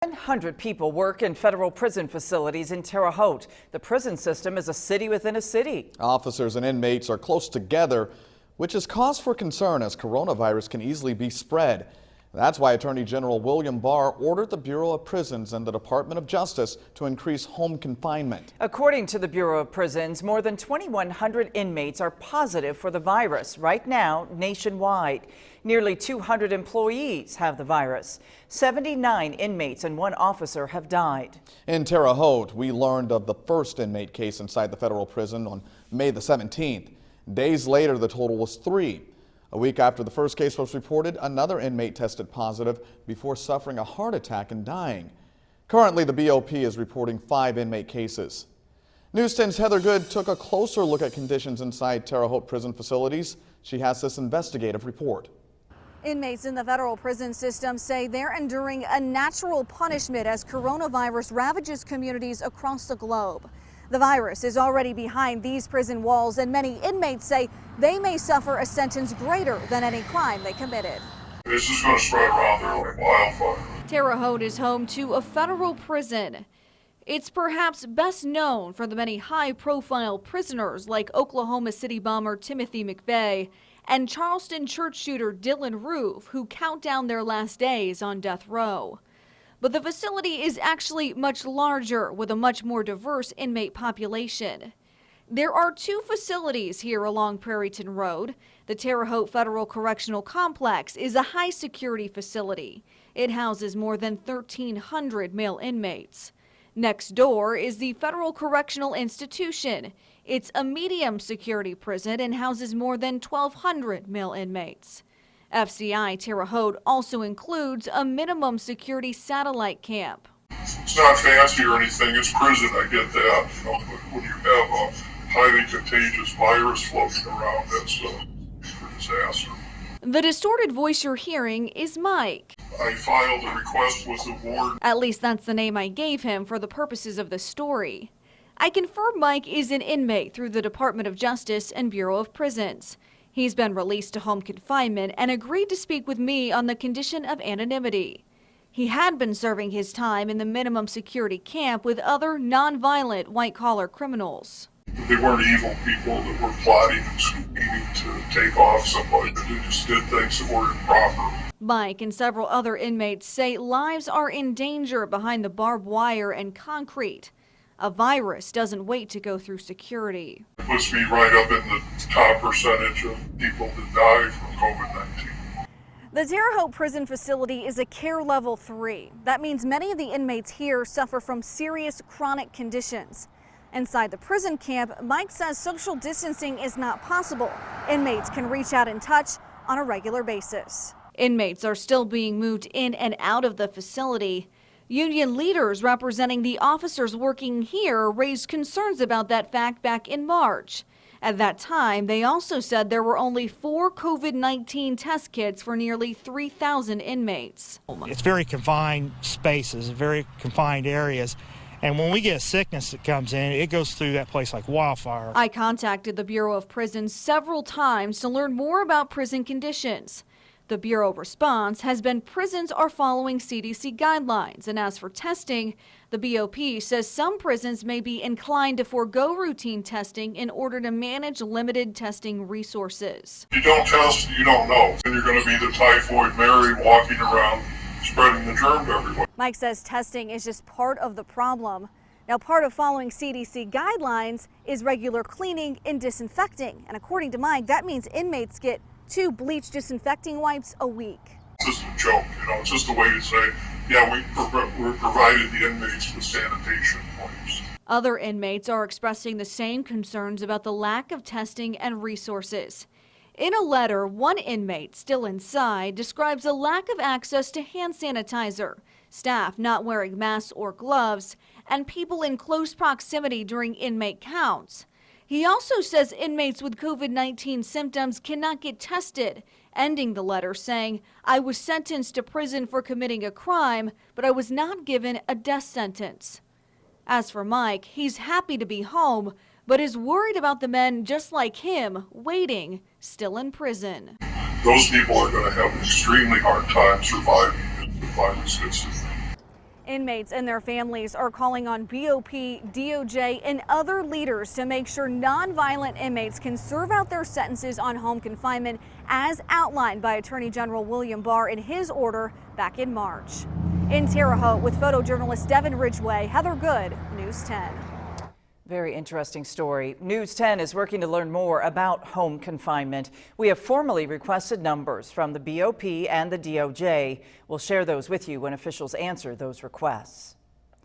100 people work in federal prison facilities in Terre Haute. The prison system is a city within a city. Officers and inmates are close together, which is cause for concern as coronavirus can easily be spread. That's why Attorney General William Barr ordered the Bureau of Prisons and the Department of Justice to increase home confinement. According to the Bureau of Prisons, more than 2,100 inmates are positive for the virus right now nationwide. Nearly 200 employees have the virus. 79 inmates and one officer have died. In Terre Haute, we learned of the first inmate case inside the federal prison on May the 17th. Days later, the total was 3. A week after the first case was reported, another inmate tested positive before suffering a heart attack and dying. Currently, the BOP is reporting 5 inmate cases. News 10's Heather Good took a closer look at conditions inside Terre Haute prison facilities. She has this investigative report. Inmates in the federal prison system say they're enduring a natural punishment as coronavirus ravages communities across the globe. The virus is already behind these prison walls, and many inmates say they may suffer a sentence greater than any crime they committed. This is going to spread around there like wildfire. Terre Haute is home to a federal prison. It's perhaps best known for the many high-profile prisoners like Oklahoma City bomber Timothy McVeigh and Charleston church shooter Dylan Roof, who count down their last days on death row. But the facility is actually much larger with a much more diverse inmate population. There are 2 facilities here along Prairieton Road. The Terre Haute Federal Correctional Complex is a high-security facility. It houses more than 1,300 male inmates. Next door is the Federal Correctional Institution. It's a medium-security prison and houses more than 1,200 male inmates. FCI Terre Haute also includes a minimum security satellite camp. It's not fancy or anything, it's prison, I get that. But when you have a highly contagious virus floating around, that's a disaster. The distorted voice you're hearing is Mike. I filed a request with the warden. At least that's the name I gave him for the purposes of the story. I confirm Mike is an inmate through the Department of Justice and Bureau of Prisons. He's been released to home confinement and agreed to speak with me on the condition of anonymity. He had been serving his time in the minimum security camp with other nonviolent white-collar criminals. They weren't evil people that were plotting and scheming to take off somebody. They just did things that were improper. Mike and several other inmates say lives are in danger behind the barbed wire and concrete. A virus doesn't wait to go through security. It puts me right up in the top percentage of people that die from COVID-19. The Terre Haute prison facility is a care level 3. That means many of the inmates here suffer from serious chronic conditions. Inside the prison camp, Mike says social distancing is not possible. Inmates can reach out and touch on a regular basis. Inmates are still being moved in and out of the facility. Union leaders representing the officers working here raised concerns about that fact back in March. At that time, they also said there were only 4 COVID-19 test kits for nearly 3,000 inmates. It's very confined spaces, very confined areas. And when we get a sickness that comes in, it goes through that place like wildfire. I contacted the Bureau of Prisons several times to learn more about prison conditions. The Bureau response has been prisons are following CDC guidelines, and as for testing, the BOP says some prisons may be inclined to forego routine testing in order to manage limited testing resources. If you don't test, you don't know. And you're going to be the typhoid Mary walking around spreading the germ to everyone. Mike says testing is just part of the problem. Now, part of following CDC guidelines is regular cleaning and disinfecting. And according to Mike, that means inmates get 2 bleach disinfecting wipes a week. It's just a joke, it's just a way to say, yeah, we provided the inmates with sanitation wipes. Other inmates are expressing the same concerns about the lack of testing and resources. In a letter, one inmate still inside describes a lack of access to hand sanitizer, staff not wearing masks or gloves, and people in close proximity during inmate counts. He also says inmates with COVID-19 symptoms cannot get tested, ending the letter saying, "I was sentenced to prison for committing a crime, but I was not given a death sentence." As for Mike, he's happy to be home, but is worried about the men just like him waiting, still in prison. Those people are going to have an extremely hard time surviving if the virus gets to them. Inmates and their families are calling on BOP, DOJ, and other leaders to make sure nonviolent inmates can serve out their sentences on home confinement as outlined by Attorney General William Barr in his order back in March. In Terre Haute with photojournalist Devin Ridgway, Heather Good, News 10. Very interesting story. News 10 is working to learn more about home confinement. We have formally requested numbers from the BOP and the DOJ. We'll share those with you when officials answer those requests.